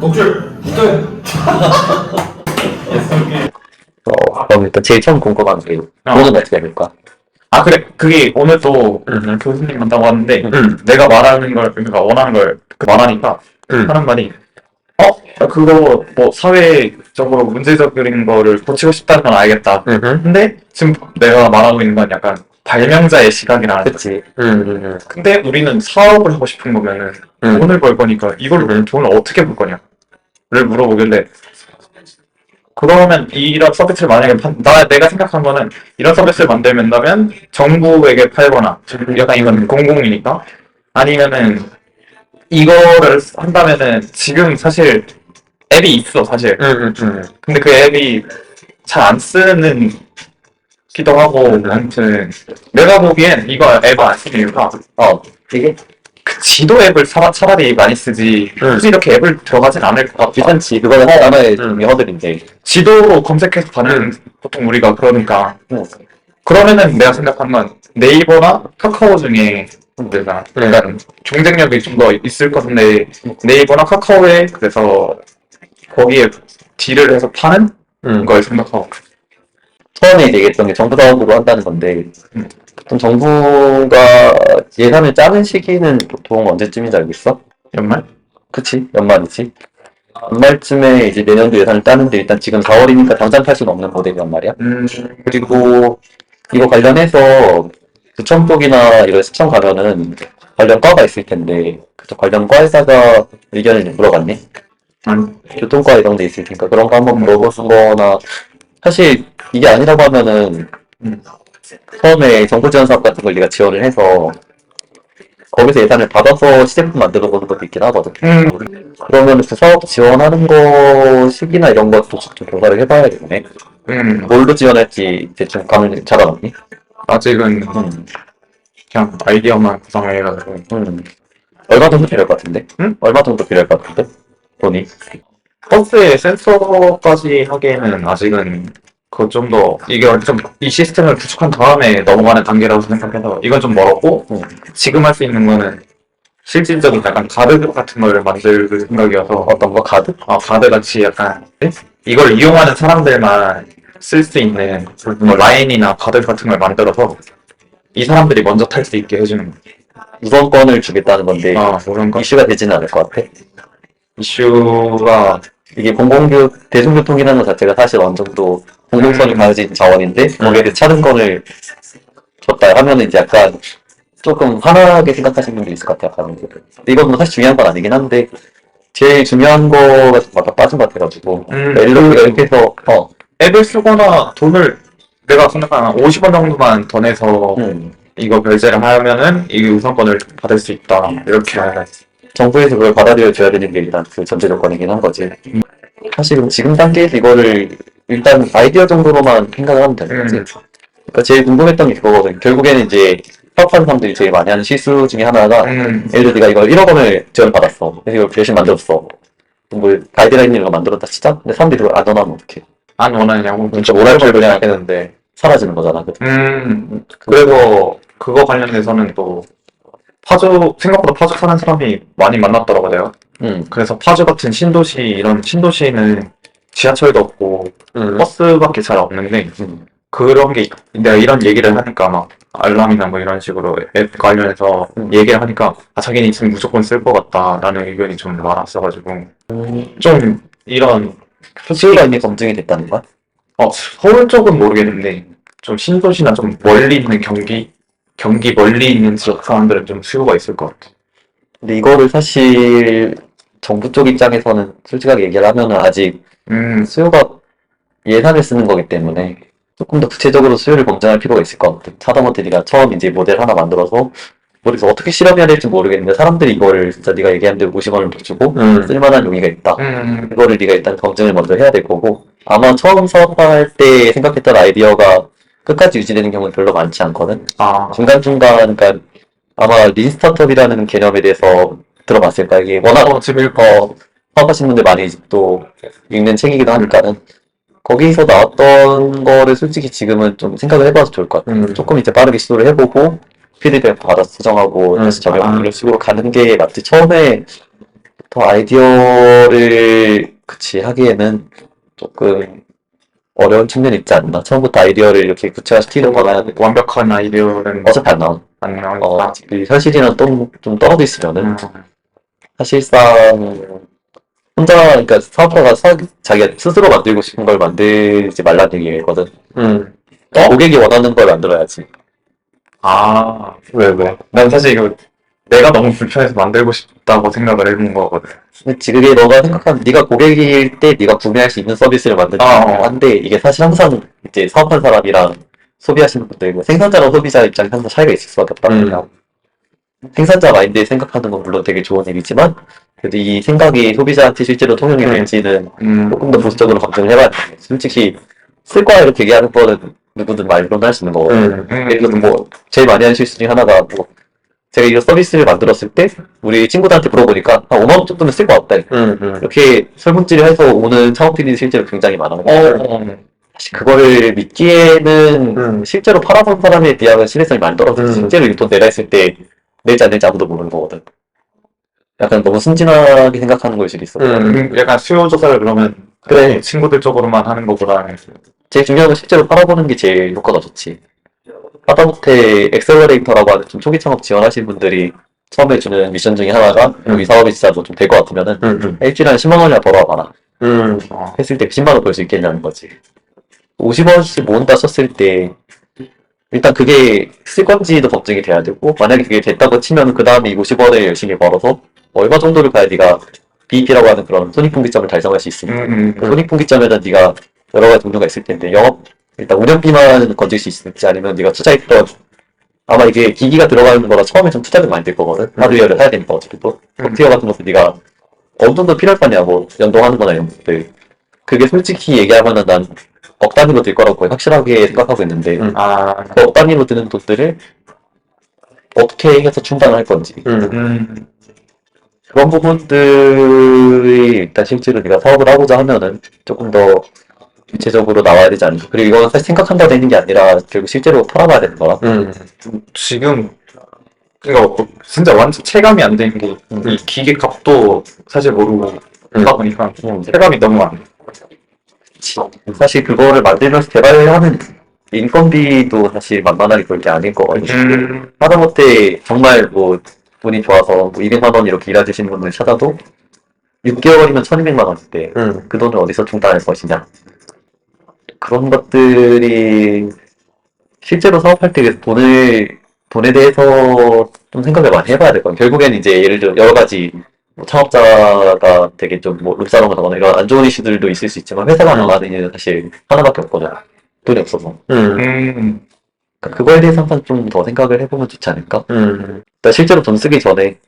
독줄 붙어요. 그럼 일단 제일 처음 궁금한 게 돈은 어떻게 될까? 아, 그래. 그게 오늘 또 교수님 만나고 왔는데, 내가 말하는 걸, 그러니까 원하는 걸 말하니까 하는 말이, 그거 뭐 사회적으로 문제적인 거를 고치고 싶다는 건 알겠다. 근데 지금 내가 말하고 있는 건 약간 발명자의 시각이라는 그치. 근데 우리는 사업을 하고 싶은 거면은 돈을 벌 거니까 이걸로 돈을 어떻게 벌 거냐를 물어보길래 그러면 이런 서비스를 만약에 내가 생각한 거는 이런 서비스를 만들면 정부에게 팔거나 약간 이건 공공이니까 아니면은 이거를 한다면은 지금 사실 앱이 있어 사실 근데 그 앱이 잘 안 쓰는 기도 하고 아무튼 내가 보기엔 이거 앱을 안 쓰는 이유가 이게 그 지도 앱을 차라리 많이 쓰지 굳이 이렇게 앱을 들어가진 않을 것 같아. 귀찮지. 그거는 하나의 허들인데. 지도로 검색해서 받는 보통 우리가 그러니까 그러면은 내가 생각한 건 네이버나 카카오 중에 내가 약간 경쟁력이 좀 더 있을 것 같은데 네이버나 카카오에 그래서 거기에 딜을 해서 파는 걸 생각하고 처음에 얘기했던 게 정부 사업으로 한다는 건데, 보통 정부가 예산을 짜는 시기는 보통 언제쯤인지 알고 있어? 연말? 그치? 연말이지. 연말쯤에 이제 내년도 예산을 따는데 일단 지금 4월이니까 당장 팔 수는 없는 모델이란 말이야. 그리고 이거 관련해서 구청 쪽이나 이런 시청 가면은 관련 과가 있을 텐데, 그쪽 관련 과에다가 의견을 물어봤니? 교통과 이런 데 있을 테니까 그런 거 한번 물어보거나 사실 이게 아니라고 하면은 처음에 정부 지원 사업 같은 걸 네가 지원을 해서 거기서 예산을 받아서 시제품 만들어 보는 것도 있긴 하거든. 그러면 그 사업 지원하는 거 시기나 이런 것도 좀 조사를 해봐야겠네. 뭘로 지원할지 대충 감을 잡아놨니? 아직은 그냥 아이디어만 구성해가지고 얼마 정도 필요할 것 같은데? 응? 얼마 정도 필요할 것 같은데? 돈이? 버스에 센서까지 하기에는 아직은 그거 좀 더 이게 좀 이 시스템을 구축한 다음에 넘어가는 단계라고 생각해서 이건 좀 멀었고 지금 할 수 있는 거는 실질적인 약간 가드 같은 걸 만들 생각이어서 어떤 거? 카드? 가드 같이 약간 이걸 이용하는 사람들만 쓸 수 있는 뭐 라인이나 가드 같은 걸 만들어서 이 사람들이 먼저 탈 수 있게 해주는 우선권을 주겠다는 건데 그런 거 이슈가 되지는 않을 것 같아. 이슈가 이게 대중교통이라는 것 자체가 사실 어느 정도 공공성이 가진 자원인데 거기에 대해 차등권을 줬다 하면은 이제 약간 조금 화나게 생각하시는 분들이 있을 것 같아요. 근데 이건 뭐 사실 중요한 건 아니긴 한데 제일 중요한 거가 좀 맞다 빠진 것 같아가지고 예를 들어 이렇게 해서 앱을 쓰거나 돈을 내가 생각하는 50원 정도만 더 내서 이거 결제를 하면은 이게 우선권을 받을 수 있다 이렇게 정부에서 그걸 받아들여줘야 되는 게 일단 그 전제 조건이긴 한 거지. 사실 지금 단계에서 이거를 일단 아이디어 정도로만 생각을 하면 되는 거지. 그러니까 제일 궁금했던 게 그거거든. 결국에는 이제 사업하는 사람들이 제일 많이 하는 실수 중에 하나가 예를 들어 네가 이걸 1억 원을 지원을 받았어. 그래서 이걸 열심히 만들었어. 뭐 가이드라인 이런 거 만들었다 치자? 근데 사람들이 그걸 안 원하면 어떡해? 안 원하냐고 진짜 오랄걸 그냥 했는데 사라지는 거잖아. 그리고 그거 관련해서는 또 생각보다 파주 사는 사람이 많이 만났더라고요. 그래서 파주 같은 신도시, 이런 신도시는 지하철도 없고, 버스밖에 잘 없는데, 그런 게, 내가 이런 얘기를 하니까 막, 알람이나 뭐 이런 식으로 앱 관련해서 얘기를 하니까, 자기는 있으면 무조건 쓸 것 같다라는 의견이 좀 많았어가지고, 좀, 이런, 수요가 이미 검증이 됐다는 거야? 서울 쪽은 모르겠는데, 좀 신도시나 좀 멀리 있는 경기 멀리 있는 지역 사람들은 좀 수요가 있을 것 같아. 근데 이거를 사실 정부 쪽 입장에서는 솔직하게 얘기를 하면은 아직 수요가 예산을 쓰는 거기 때문에 조금 더 구체적으로 수요를 검증할 필요가 있을 것 같아. 하다못해 네가 처음 이제 모델 하나 만들어서 머리에서 어떻게 실험해야 될지 모르겠는데 사람들이 이거를 진짜 네가 얘기한 대로 50원을 더 주고 쓸만한 용의가 있다. 이거를 네가 일단 검증을 먼저 해야 될 거고 아마 처음 사업할 때 생각했던 아이디어가 끝까지 유지되는 경우는 별로 많지 않거든. 중간중간, 그러니까 아마 린스타트업이라는 개념에 대해서 들어봤을 거야. 이게 워낙 사업하시는 분들 많이 또 읽는 책이기도 하니까는 거기서 나왔던 거를 솔직히 지금은 좀 생각을 해봐도 좋을 것 같아. 조금 이제 빠르게 시도를 해보고 피드백 받아서 수정하고 다시 적용하고 이런 식으로 가는 게 맞지. 처음에 처음부터 아이디어를 그치 하기에는 조금 어려운 측면이 있지 않나. 처음부터 아이디어를 이렇게 구체화시키는 거나 완벽한 아이디어는 어차피 안 나온. 안 나오니까. 그 현실이랑 좀 떨어져 있으면은 사실상 혼자 그러니까 사업자가 자기가 스스로 만들고 싶은 걸 만들지 말라는 얘기거든. 고객이 원하는 걸 만들어야지. 왜? 난 사실 이거 내가 너무 불편해서 만들고 싶다고 생각을 해본 거거든. 그치, 그게 너가 생각하는, 네가 고객일 때 네가 구매할 수 있는 서비스를 만드는 한데, 이게 사실 항상 이제 사업한 사람이랑 소비하시는 분들, 뭐 생산자랑 소비자 입장에 항상 차이가 있을 수밖에 없단 말이야. 생산자 마인드에 생각하는 건 물론 되게 좋은 일이지만, 그래도 이 생각이 소비자한테 실제로 통용이 될지는 조금 더 보수적으로 검증을 해봐야 돼. 솔직히, 쓸 거야 이렇게 얘기하는 거는 누구든 말로는 할 수 있는 거거든. 예를 들어서 뭐, 제일 많이 하는 실수 중에 하나가 뭐, 제가 이 서비스를 만들었을 때 우리 친구들한테 물어보니까 한 5만 원 정도는 쓸 것 같다. 이렇게 설문지를 해서 오는 창업인이 실제로 굉장히 많아요. 사실 그거를 믿기에는 실제로 팔아본 사람에 비하면 신뢰성이 많이 떨어져서 실제로 유통 내라 했을 때 낼지 안 낼지 아무도 모르는 거거든. 약간 너무 순진하게 생각하는 걸 수도 있어. 약간 수요 조사를 그러면 그래. 친구들 쪽으로만 하는 것보다 제일 중요한 건 실제로 팔아보는 게 제일 효과가 좋지. 하다못해 엑셀러레이터라고 하는 좀 초기 창업 지원하시는 분들이 처음에 주는 미션 중에 하나가 여기 사업이 진짜 뭐 좀 될 것 같으면은 일주일에 한 10만 원이나 벌어와봐라. 했을 때 10만 원 벌 수 있겠냐는 거지. 50원씩 모은다 썼을 때 일단 그게 쓸 건지도 검증이 돼야 되고 만약에 그게 됐다고 치면 그 다음에 이 50원을 열심히 벌어서 얼마 정도를 가야 네가 BEP라고 하는 그런 손익분기점을 달성할 수 있으니까 그 손익분기점에는 네가 여러 가지 종류가 있을 텐데 영업 일단 운영비만 건질 수 있을지 아니면 네가 투자했던 아마 이게 기기가 들어가 있는 거라 처음에 좀 투자가 많이 될 거거든. 하드웨어를 사야 되니까 어차피 또 소프트웨어 같은 것도 네가 어느 정도 필요할 거 아니야. 뭐 연동하는 거나 이런 것들. 그게 솔직히 얘기하면은 난 억 단위로 들 거라고 거의 확실하게 생각하고 있는데 그 억 단위로 드는 돈들을 어떻게 해서 충당을 할 건지 그런 부분들이 일단 실제로 네가 사업을 하고자 하면은 조금 더 구체적으로 나와야 되지 않을까. 그리고 이건 사실 생각한다고 되는 게 아니라 결국 실제로 팔아봐야 되는 거라. 지금 그러니까 진짜 완전 체감이 안 되는 게 이 기계 값도 사실 모르고 하다 보니까 체감이 너무 안 돼. 사실 그거를 만들면서 개발하는 인건비도 사실 만만하게 볼 게 아닐 거거든요. 하다못해 정말 뭐 돈이 좋아서 뭐 200만 원 이렇게 일해주시는 분들 찾아도 6개월이면 1200만 원인데 그 돈을 어디서 충당할 것이냐. 그런 것들이 실제로 사업할 때 돈에 대해서 좀 생각을 많이 해봐야 될 거예요. 결국에는 이제 예를 들어 여러 가지 뭐 창업자가 되게 좀 뭐 룸사롱을 하거나 이런 안 좋은 이슈들도 있을 수 있지만 회사가 망하는 이유는 사실 하나밖에 없거든. 돈이 없어서. 그러니까 그거에 대해서 항상 좀 더 생각을 해보면 좋지 않을까? 그러니까 실제로 돈 쓰기 전에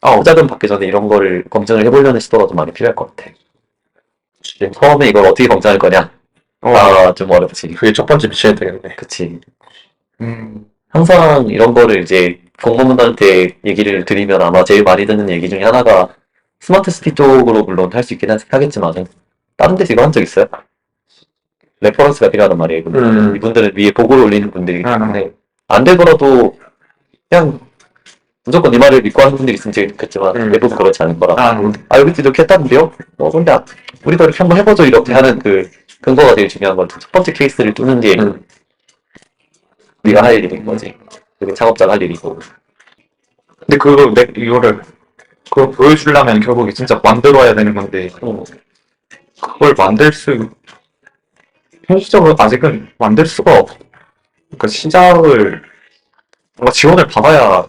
투자금 받기 전에 이런 거를 검증을 해보려는 시도가 좀 많이 필요할 것 같아. 처음에 이걸 어떻게 검증할 거냐? 좀 어렵지. 그게 첫 번째 미션이 되겠네. 그치. 항상 이런 거를 이제 공무원들한테 얘기를 드리면 아마 제일 많이 듣는 얘기 중에 하나가 스마트 시티 쪽으로 물론 할 수 있긴 하겠지만은 다른 데서 이거 한 적 있어요? 레퍼런스가 필요하단 말이에요. 이분들은 위에 보고를 올리는 분들이기 때문에 안 되더라도 그냥 무조건 이 말을 믿고 하는 분들이 있으면 제일 좋겠지만 대부분 그렇지 않은 거라 여기도 이렇게 했다는데요? 근데 우리도 이렇게 한번 해보죠 이렇게 하는 그 근거가 제일 중요한 건 첫 번째 케이스를 뚫는 게 네가 할 일인 거지. 그게 창업자가 할 일이고. 근데 이거를 그걸 보여주려면 결국에 진짜 만들어야 되는 건데 그걸 현실적으로 아직은 만들 수가 없어. 그러니까 시작을 뭔가 지원을 받아야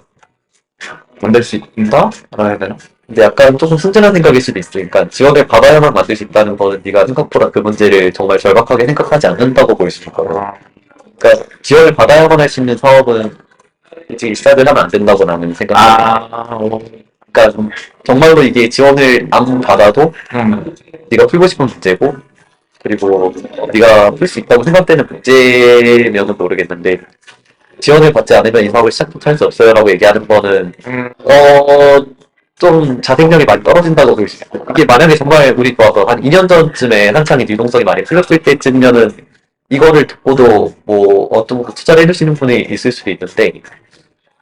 만들 수 있다? 라고 해야 되나? 근데 약간 조금 순진한 생각일 수도 있어. 그러니까 지원을 받아야만 만들 수 있다는 거는 네가 생각보다 그 문제를 정말 절박하게 생각하지 않는다고 볼 수 있거든. 그러니까 지원을 받아야만 할 수 있는 사업은 일찍 시작을 하면 안 된다고 나는 생각해. 그러니까 정말로 이게 지원을 안 받아도 네가 풀고 싶은 문제고 그리고 네가 풀 수 있다고 생각되는 문제면은 모르겠는데 지원을 받지 않으면 이 사업을 시작부터 할 수 없어요 라고 얘기하는 거는 좀 자생력이 많이 떨어진다고 볼 수 있어요. 이게 만약에 정말 우리 좋아서 한 2년 전쯤에 한창 유동성이 많이 풀렸을 때쯤이면은 이거를 듣고도 뭐 어떤 거 투자를 해주시는 분이 있을 수도 있는데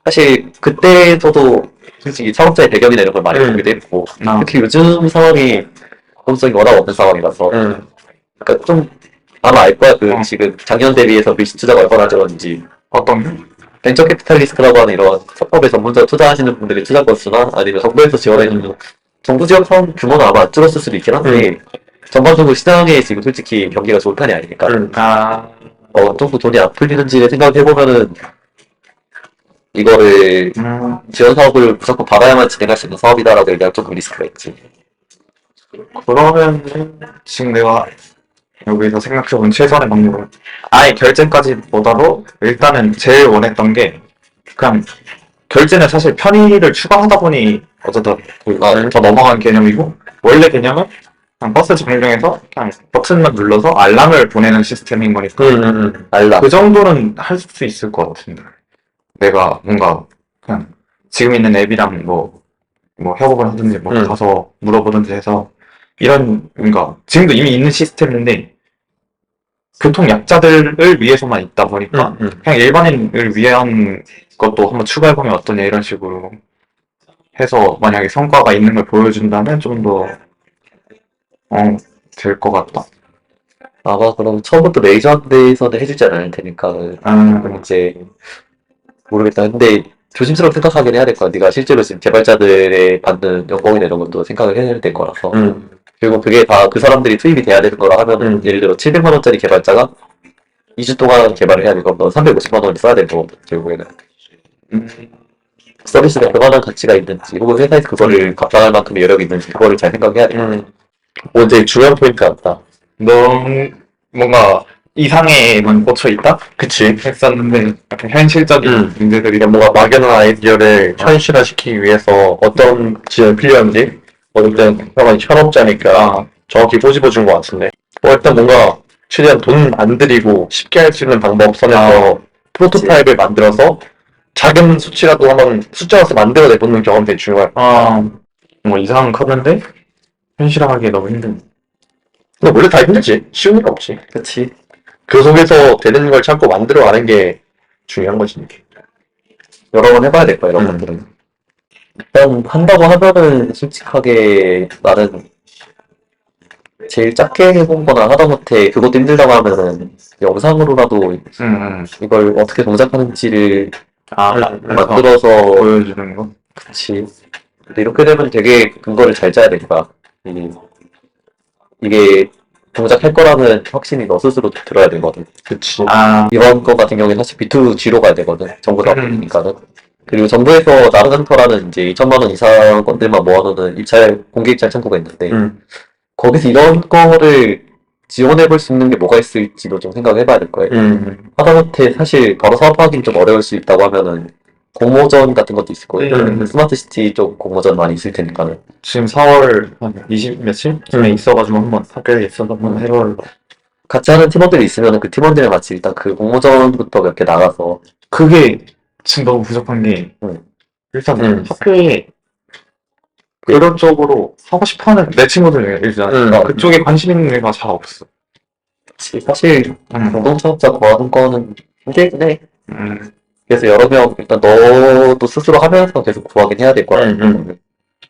사실 그때에서도 솔직히 창업자의 배경이나 이런 걸 많이 보기도 했고 특히 요즘 상황이 공성이 워낙 없는 상황이라서 그러니까 좀 아마 알 거야. 그 지금 작년 대비해서 VC 투자가 얼마나 줄었는지. 어떤 벤처 캐피탈리스트라고 하는 이런 석법에 전문적으로 투자하시는 분들이 투자 건수나 아니면 정부에서 지원해주는 정부 지원 사업 규모는 아마 안 줄었을 수도 있긴 한데 전반적으로 시장에 지금 솔직히 경기가 좋은 편이 아니니까 정부 돈이 안 풀리는지를 생각해보면은 이거를 지원 사업을 무조건 받아야만 진행할 수 있는 사업이다라고 얘기하면 조금 리스크가 있지. 그러면 지금 내가 여기서 생각해본 최선의 방법은 아예 결제까지보다도 일단은 제일 원했던 게 그냥 결제는 사실 편의를 추가하다 보니 어쩌다 더 넘어간 개념이고 원래 개념은 그냥 버스 정류장에서 그냥 버튼만 눌러서 알람을 보내는 시스템인 거니까 알람. 그 정도는 할 수 있을 것 같은데 내가 뭔가 그냥 지금 있는 앱이랑 뭐 협업을 하든지 뭐 가서 물어보든지 해서 이런 뭔가 지금도 이미 있는 시스템인데 교통 약자들을 위해서만 있다 보니까 그냥 일반인을 위한 것도 한번 추가해보면 어떠냐 이런 식으로 해서 만약에 성과가 있는 걸 보여준다면 좀 더 될 것 같다. 아마 그럼 처음부터 메이저한 데에서는 해주지 않을 테니까 그럼 이제 모르겠다. 근데 조심스럽게 생각하긴 해야 될 거야. 네가 실제로 지금 개발자들의 받는 연봉이나 이런 것도 생각을 해야 될 거라서. 그리고 그게 다 그 사람들이 투입이 돼야 되는 거라 하면은 예를 들어 700만 원짜리 개발자가 2주 동안 개발을 해야 되고 너 350만 원을 써야 되는 거거든 결국에는. 서비스가 얼마나 가치가 있는지 혹은 회사에서 그거를 감당할 만큼의 여력이 있는지 그거를 잘 생각해야 돼. 이제 중요한 포인트 같다. 너무 뭔가 이상에만 꽂혀 있다? 그치? 했었는데 약간 현실적인 문제들이 이게 뭔가 막연한 아이디어를 현실화시키기 위해서 어떤 지원이 필요한지 어쨌든 형은 현업자니까 정확히 꼬집어준 것 같은데 일단 뭔가 최대한 돈 안 들이고 쉽게 할 수 있는 방법 선에서 프로토타입을 만들어서 작은 수치라도 한번 숫자로서 만들어내보는 경험이 되게 중요할 것 같아. 뭐 이상한 커브인데 현실화하기 너무 힘든. 근데 원래 다 힘들지. 쉬운 일 없지. 그치. 그 속에서 되는 걸 찾고 만들어가는 게 중요한 거지. 여러 번 해봐야 될 거야 이런 것들은. 일단 한다고 하면은 솔직하게 나는 제일 작게 해본 거나 하다못해 그것도 힘들다고 하면은 영상으로라도 이걸 어떻게 동작하는지를 만들어서 보여주는 거. 그치. 근데 이렇게 되면 되게 근거를 잘 짜야 될 거야. 이게 동작할 거라는 확신이 너 스스로 들어야 되거든. 그치. 이번 거 같은 경우에 사실 B2G로 가야 되거든. 정부 사업이니까는. 그리고 정부에서 나르센터라는 이제 2천만 원 이상 건들만 모아놓는 입찰, 공개 입찰 창구가 있는데, 거기서 이런 거를 지원해볼 수 있는 게 뭐가 있을지도 좀 생각해봐야 될 거예요. 하다못해 사실 바로 사업하기는 좀 어려울 수 있다고 하면은 공모전 같은 것도 있을 거예요. 스마트시티 쪽 공모전 많이 있을 테니까는. 지금 4월 한 20 며칠쯤에 있어가지고 한번 학교에 있어서 한번 해볼. 같이 하는 팀원들이 있으면 그 팀원들이랑 같이 일단 그 공모전부터 몇 개 나가서 그게 지금 너무 부족한 게 일단 학교에 그런 쪽으로 하고 싶어하는 내 친구들 일단 그쪽에 관심 있는 애가 잘 없어. 사실 공동창업자 구하는 거는 힘들긴 해. 그래서 여러 명 일단 너도 스스로 하면서 계속 구하긴 해야 될 거야.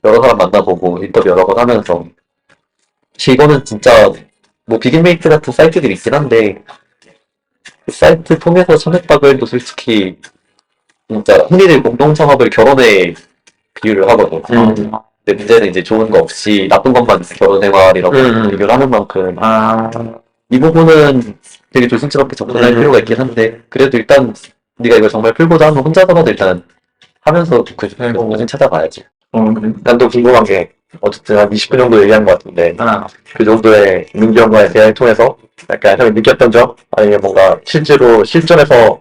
여러 사람 만나보고 인터뷰 여러 번 하면서. 사실 이거는 진짜 뭐 비긴메이트 같은 사이트들이 있긴 한데 그 사이트 통해서 참여했다고 해도 솔직히 진짜 흔히들 공동창업을 결혼에 비유를 하거든. 근데 문제는 이제 좋은 거 없이 나쁜 것만 결혼 생활이라고 비교를 하는 만큼 이 부분은 되게 조심스럽게 접근할 필요가 있긴 한데 그래도 일단 네가 이걸 정말 풀고자 하면 혼자서라도 일단 하면서 그 요즘 찾아봐야지. 난 또 궁금한 게 어쨌든 한 20분 정도 얘기한 것 같은데 그 정도의 민기 형과의 대화를 통해서 약간 형이 느꼈던 점 아니면 뭔가 실제로 실전에서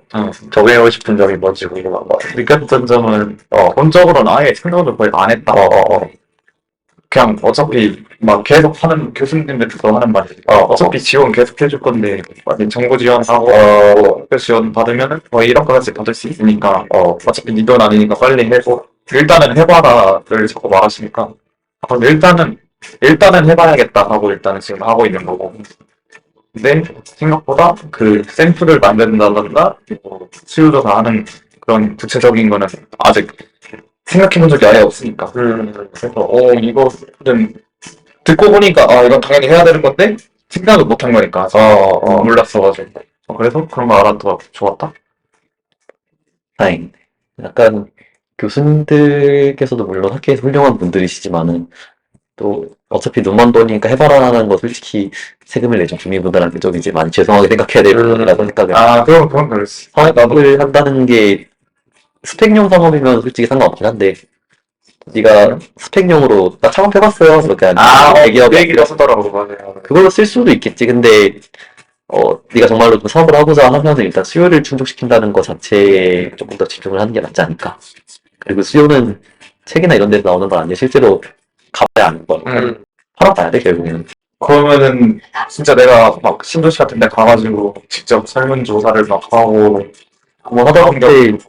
적용하고 싶은 점이 뭔지 궁금한 거 같아. 느꼈던 점은 본적으로는 아예 생각을 거의 안 했다. 그냥 어차피 막 계속 하는 교수님들도 하는 말이 어차피 지원 계속 해줄 건데 정부 지원하고 학교 지원 받으면은 거의 1억까지 받을 수 있으니까 어차피 네 돈 아니니까 빨리 해고 일단은 해봐라를 자꾸 말하시니까 그럼 일단은 해봐야겠다 하고 일단은 지금 하고 있는 거고. 근데 생각보다 그 샘플을 만든다던가 수요조사 하는 그런 구체적인 거는 아직 생각해본 적이 아예 없으니까. 그래서 이거는 듣고 보니까 이건 당연히 해야 되는 건데 생각을 못 한 거니까 몰랐어가지고. 그래서 그런 거 알아도 좋았다. 다행이네. 약간 교수님들께서도 물론 학교에서 훌륭한 분들이시지만은 또 어차피 눈만 보니까 해봐라는 거 솔직히 세금을 내준 주민분들한테 좀 이제 많이 죄송하게 생각해야 될 부분이라고 생각을 그건 그렇지. 사업을 한다는 게 스펙용 사업이면 솔직히 상관없긴 한데 네가 스펙용으로 나 창업해봤어요 그렇게 대기업 그 얘기를 하시더라고, 맞아요. 그걸로 쓸 수도 있겠지. 근데 네가 정말로 좀 사업을 하고자 하면 일단 수요를 충족시킨다는 것 자체에 조금 더 집중을 하는 게 낫지 않을까. 그리고 수요는 책이나 이런 데서 나오는 건 아니야. 실제로 가봐야 아는 거. 팔아봐야 돼 결국에는. 그러면은 진짜 내가 막 신도시 같은 데 가가지고 직접 설문조사를 막 하고 뭐 하다 보면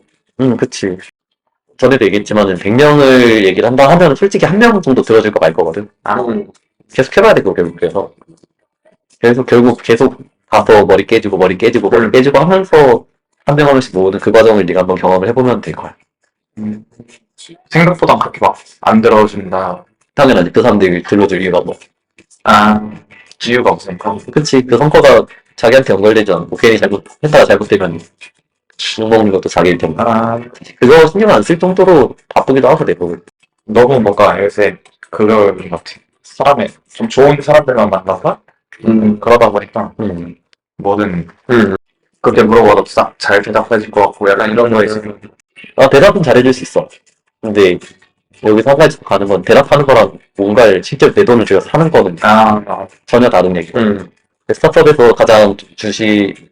그치. 전에도 얘기했지만은 100명을 얘기를 한다 하면 솔직히 한 명 정도 들어줄 거 말 거거든. 계속 해봐야 돼, 그거 결국. 그래서 결국 계속 가서 머리 깨지고 머리 깨지고 머리 깨지고 하면서 한 명 한 명씩 모으는 그 과정을 네가 한번 경험을 해보면 될 거야. 생각보다 그렇게 막 안 들어준다. 당연하지. 그 사람들이 들어줄 이유가 뭐. 이유가 없으니까. 그치. 그 성과가 자기한테 연결되지 않고 괜히 했다가 잘못되면 욕먹는 것도 자기일 텐데. 그거 신경 안 쓸 정도로 바쁘기도 하고 대부분. 너무 뭔가 요새 그런 것 같아. 사람의 좀 좋은 사람들만 만나서 그러다 보니까 뭐든 그렇게 물어봐도 싹 잘 대답해줄 것 같고 약간 이런 거 있으면 대답은 잘해줄 수 있어. 근데 여기서 한 가지 더 가는 건 대답하는 거랑 뭔가를 실제로 내 돈을 들여서 사는 거는 전혀 다른 얘기고. 스타트업에서 가장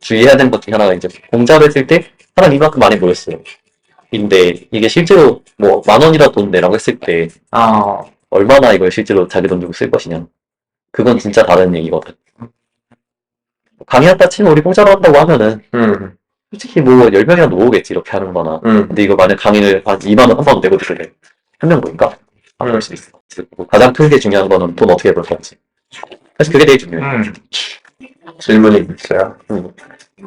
주의해야 되는 것 중에 하나가 이제 공잡을 했을 때 사람이 이만큼 많이 모였어요. 근데 이게 실제로 뭐 10,000원이라도 돈 내라고 했을 때 얼마나 이걸 실제로 자기 돈 주고 쓸 것이냐. 그건 진짜 다른 얘기거든. 강의한다 치면 우리 공짜로 한다고 하면은 솔직히 뭐 10명이라도 모으겠지 이렇게 하는 거나. 근데 이거 만약 강의를 한 2만 원 한 번 내고 들을래. 한 명 모일까? 안 모일 수 있어. 가장 크게 중요한 거는 돈 어떻게 벌 건지. 사실 그게 되게 중요해. 질문이 있어요.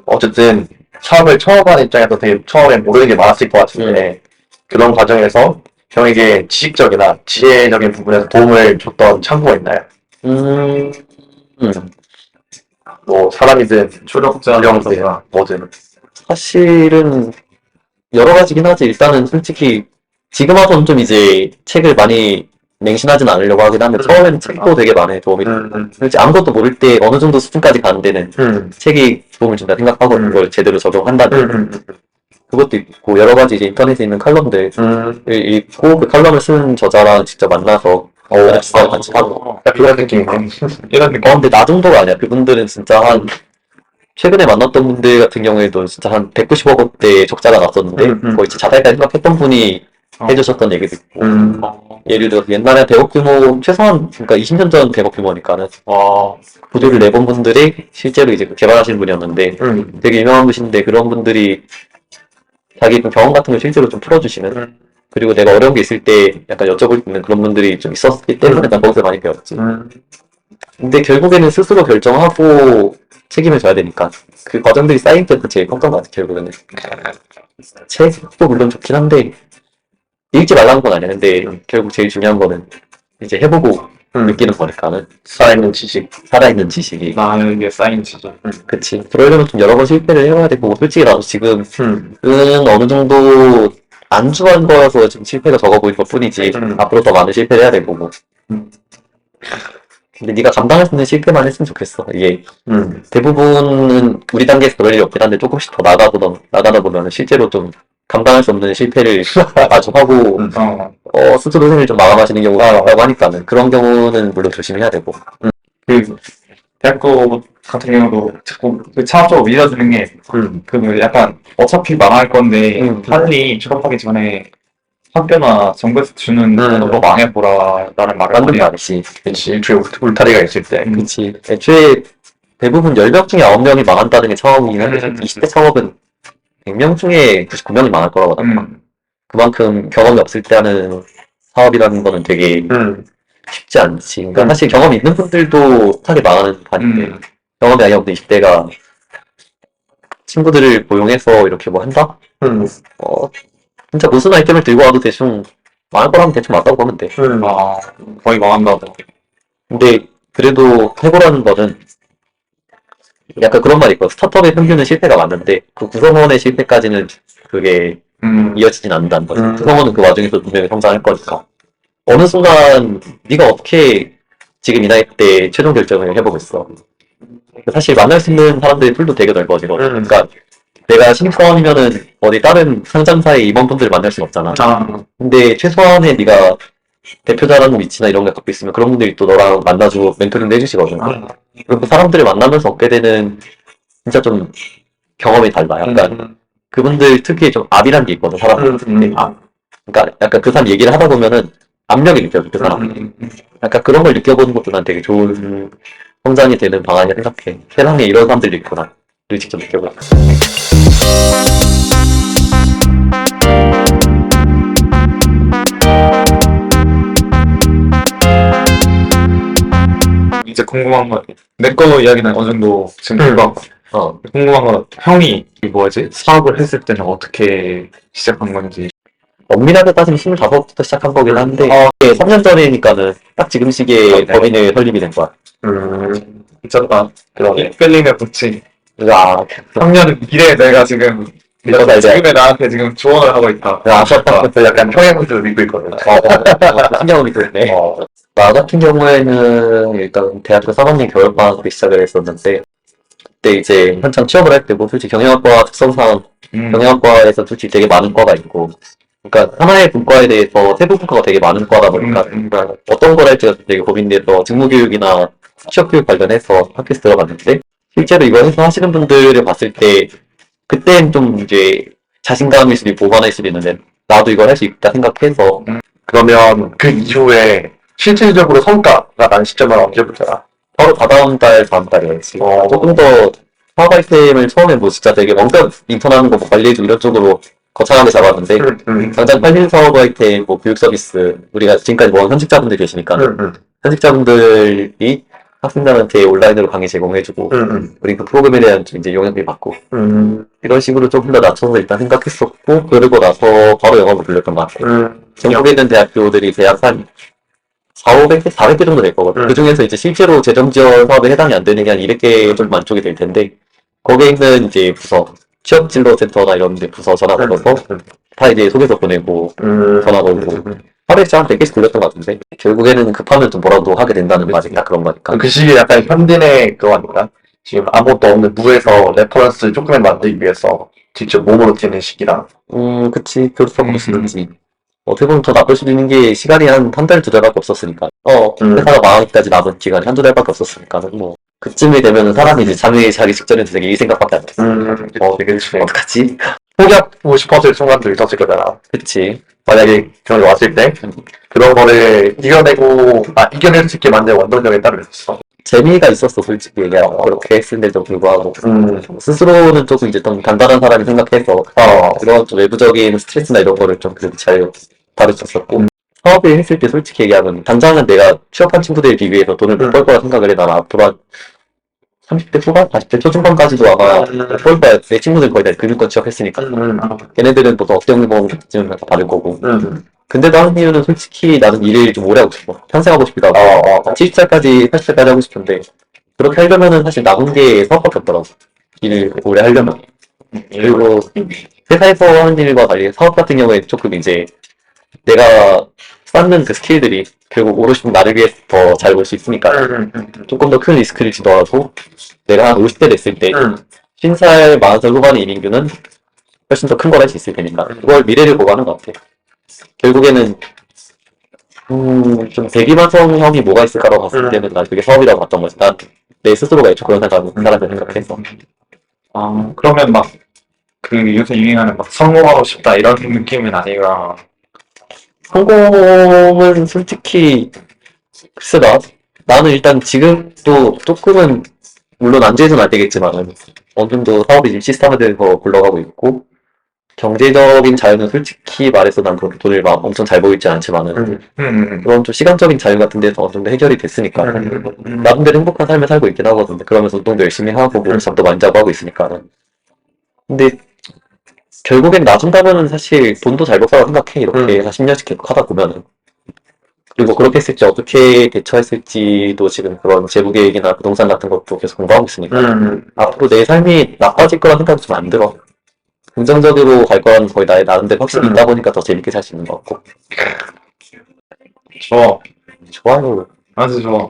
어쨌든 사업을 처음 하는 입장에서 되게 처음에 모르는 게 많았을 것 같은데 그런 과정에서 형에게 지식적이나 지혜적인 부분에서 도움을 줬던 창구가 있나요? 뭐 사람이든 초력자든 뭐든. 사실은 여러 가지긴 하지. 일단은 솔직히 지금 와서는 좀 이제 책을 많이 맹신하진 않으려고 하긴 하는데 처음에는 책도 되게 많이 도움이 됐고 솔직히 아무것도 모를 때 어느 정도 수준까지 가는 데는 책이 도움을 준다 생각하고 그걸 제대로 적용한다는 그것도 있고 여러 가지 이제 인터넷에 있는 칼럼들을 읽고 그 칼럼을 쓰는 저자랑 직접 만나서 같이 하고 그런 느낌이네. 이런 느낌. 근데 나 정도가 아니야. 그분들은 진짜 최근에 만났던 분들 같은 경우에도 진짜 한 190억 원대 적자가 났었는데 거의 자살까지 생각했던 분이 해주셨던 얘기도 있고 예를 들어서 옛날에 100억 규모 최소한 그러니까 20년 전 100억 규모니까는 구조를 내본 분들이 실제로 이제 개발하시는 분이었는데 되게 유명한 분이신데 그런 분들이 자기 좀 경험 같은 걸 실제로 좀 풀어주시는 그리고 내가 어려운 게 있을 때 약간 여쭤볼 수 있는 그런 분들이 좀 있었기 때문에 난 거기서 많이 배웠지. 근데 결국에는 스스로 결정하고 책임을 져야 되니까 그 과정들이 쌓인 게 제일 컸던 것 같아 결국에는. 책도 물론 좋긴 한데 읽지 말라는 건 아니야. 근데 결국 제일 중요한 거는 이제 해보고 느끼는 거니까는 살아있는 지식. 살아있는 지식이. 나는 게 쌓인 지식. 그치. 그러려면 좀 여러 번 실패를 해봐야 되고 솔직히 나도 지금 어느 정도 안주한 거여서 지금 실패가 적어 보이는 것 뿐이지 앞으로 더 많은 실패를 해야 될 거고. 근데 네가 감당할 수 있는 실패만 했으면 좋겠어. 이게 대부분은 우리 단계에서 그럴 일이 없긴 한데 조금씩 더 나가다 보면 실제로 좀 감당할 수 없는 실패를 가져가고 스스로 생을 좀 마감하시는 경우가 많다고 하니까는 그런 경우는 물론 조심해야 되고. 그 대학교 같은 경우도 자꾸 그 창업적으로 밀어주는 게 그 약간 어차피 망할 건데 빨리 졸업하기 전에 학교나 정부에서 주는 너 망해보라 라는 말을 맞는 많이 말이지. 그치. 일주일 울타리가 있을 때. 그치. 애초에 대부분 10명 중에 9명이 망한다는 게 처음이긴 한데 20대 창업은 100명 중에 99명이 망할 거라고 하더라. 그만큼 경험이 없을 때 하는 사업이라는 거는 되게 쉽지 않지. 그러니까 사실 경험이 있는 분들도 하게 망하는 판인데 경험이 아예 없는 20대가 친구들을 고용해서 이렇게 뭐 한다? 진짜 무슨 아이템을 들고 와도 대충 망할 거라면 대충 맞다고 보면 돼. 아, 거의 망한다고. 근데 그래도 해보라는 거는 약간 그런 말이 있고 스타트업의 평균은 실패가 많은데 그 구성원의 실패까지는 그게 이어지진 않는다는 거지. 구성원은 그 와중에서 분명히 성장할 거니까. 어느 순간 네가 어떻게 지금 이 나이 때 최종 결정을 해보고 있어. 사실 만날 수 있는 사람들의 풀도 되게 넓어지거든. 그러니까 내가 신입사원이면은 어디 다른 상장사의 임원분들을 만날 수는 없잖아. 근데 최소한의 네가 대표자라는 위치나 이런 걸 갖고 있으면 그런 분들이 또 너랑 만나주고 멘토링도 해주시거든. 그리고 그 사람들을 만나면서 얻게 되는 진짜 좀 경험이 달라. 약간 그분들 특유의 좀 압이란 게 있거든, 사람들. 그러니까 약간 그 사람 얘기를 하다 보면은 압력이 느껴져, 그 사람. 약간 그런 걸 느껴보는 것도 난 되게 좋은 성장이 되는 방안이라 생각해. 세상에 이런 사람들이 있구나. 를 직접 느껴보고. 이제 궁금한 건, 내 거 이야기는 어느 정도 지금 들어봤고, 궁금한 건 형이 이 뭐지? 사업을 했을 때는 어떻게 시작한 건지. 엄밀하게 따지면 25부터 시작한 거긴 한데, 3년 전이니까는 딱 지금 시기에 법인을 설립이 된 거야. 미쳤다. 그러네. 펠링의 부치. 아, 3년 미래에 내가 지금, 이거다, 이제. 지금의 나한테 지금 조언을 하고 있다. 저 약간 평행우주를 믿고 있거든. 신경이 드네. 나 같은 경우에는 일단 대학교 3학년 겨울방학 때 시작을 했었는데, 그때 이제 한창 취업을 할 때고, 솔직히 경영학과 특성상, 경영학과에서 솔직히 되게 많은 과가 있고, 그러니까 하나의 분과에 대해서 세부 분과가 되게 많은 과다 보니까, 어떤 걸 할지가 되게 고민돼서 직무교육이나 취업교육 관련해서 학교에서 들어갔는데, 실제로 이거 해서 하시는 분들을 봤을 때, 그땐 좀 이제 자신감일 수도 있고, 오만할 수도 있는데, 나도 이걸 할 수 있다 생각해서, 그러면 그 이후에 실질적으로 성과가 난 시점은 언제부터야? 바로 다다음 달, 다음 달에 조금 더 사업 아이템을 처음에 뭐 진짜 되게 원격 인턴하는 거 뭐 관리해주고 이런 쪽으로 거창하게 잡았는데 당장 빨리 사업 아이템 뭐 교육 서비스 우리가 지금까지 모은 현직자분들 계시니까 현직자분들이 학생들한테 온라인으로 강의 제공해주고 우리 그 프로그램에 대한 좀 이제 용역비 받고 이런 식으로 조금 더 낮춰서 일단 생각했었고 그러고 나서 바로 영업을 돌렸던 것 같아요. 전국에 있는 대학교들이 대학 한 400개, 400개 정도 될 거거든. 그 중에서 이제 실제로 재정 지원 사업에 해당이 안 되는 게 한 200개 정도 만족이 될 텐데, 거기에 있는 이제 부서, 취업 진로 센터나 이런 데 부서 전화 걸어서 다 이제 소개서 보내고, 전화 걸고, 하루에 진짜 한 100개씩 돌렸던 것 같은데, 결국에는 급하면 좀 뭐라도 하게 된다는 말이니까 그런 거니까. 그 시기에 약간 현딘의 그거 아닌가? 지금 아무것도 없는 무에서 레퍼런스 조금만 만들기 위해서 직접 몸으로 뛰는 시기라. 그치. 그렇다고 볼 수 있지. 어떻게 보면 더 나쁠 수도 있는 게 시간이 한 달, 2달밖에 없었으니까. 회사가 망하기까지 남은 기간이 1~2달밖에 없었으니까. 뭐, 그쯤이 되면 사람이 이제 잠이 자기 직전에도 되게 이 생각밖에 안 했어. 되게 어떡하지? 포기하고 싶었을 순간도 있었을 거잖아. 그치. 만약에 그런 게 왔을 때 그런 거를 이겨낼 수 있게 만든 원동력에 따로 있었어. 재미가 있었어, 솔직히 얘기하면. 그렇게 했는데도 불구하고. 스스로는 조금 이제 좀 단단한 사람이 생각해서, 그런 좀 외부적인 스트레스나 이런 거를 좀 그래도 잘 다루쳤었고. 사업을 했을 때 솔직히 얘기하면, 당장은 내가 취업한 친구들에 비교해서 돈을 못 벌 거라 생각을 해. 나는 앞으로 한 30대 후반? 40대 초중반까지도 아마 못 벌 거야. 내 친구들 거의 다 금융권 취업했으니까. 걔네들은 보통 억대연금 받을 거고. 근데도 하는 이유는 솔직히 나는 일을 좀 오래 하고 싶어. 평생 하고 싶기도 하고. 70살까지, 80살까지 하고 싶은데, 그렇게 하려면은 사실 남은 게 사업밖에 없더라고. 일을 오래 하려면. 그리고 회사에서 하는 일과 달리 사업 같은 경우에 조금 이제 내가 쌓는 그 스킬들이 결국 오롯이 나를 위해서 더 잘 볼 수 있으니까 조금 더 큰 리스크를 지더라도 내가 한 50대 됐을 때 50살, 40살 후반의 이민규는 훨씬 더 큰 걸 할 수 있을 테니까 그걸 미래를 보고 하는 것 같아. 결국에는 좀 대기만성형이 뭐가 있을까라고 봤을 때는 난 그게 사업이라고 봤던 거지. 난 내 스스로가 애초 그런 사람을 생각해서. 그러면 막, 그 요새 유행하는 막 성공하고 싶다 이런 느낌은 아니라. 성공은 솔직히 글쎄 나는 일단 지금도 조금은 물론 안주해서는 안 되겠지만 어느 정도 사업이 지금 시스템에 대해서 굴러가고 있고 경제적인 자유는 솔직히 말해서 난 그렇게 돈을 막 엄청 잘 보이지 않지만은 그런 좀 시간적인 자유 같은 데서 어느 정도 해결이 됐으니까 나름대로 행복한 삶을 살고 있긴 하거든요. 그러면서 운동도 열심히 하고 뭐 잠도 많이 자고 하고 있으니까 근데 결국엔 나중 가면은 사실 돈도 잘 벌 거라 생각해. 이렇게 40년씩 계속 하다 보면은. 그리고 그렇게 했을 때 어떻게 대처했을지도 지금 그런 재무 계획이나 부동산 같은 것도 계속 공부하고 있으니까 앞으로 내 삶이 나빠질 거란 생각이 좀 안 들어. 긍정적으로 갈 거라는 거의 나의 나름대로 확신이 있다 보니까 더 재밌게 살 수 있는 것 같고. 좋아. 좋아요. 아주 좋아.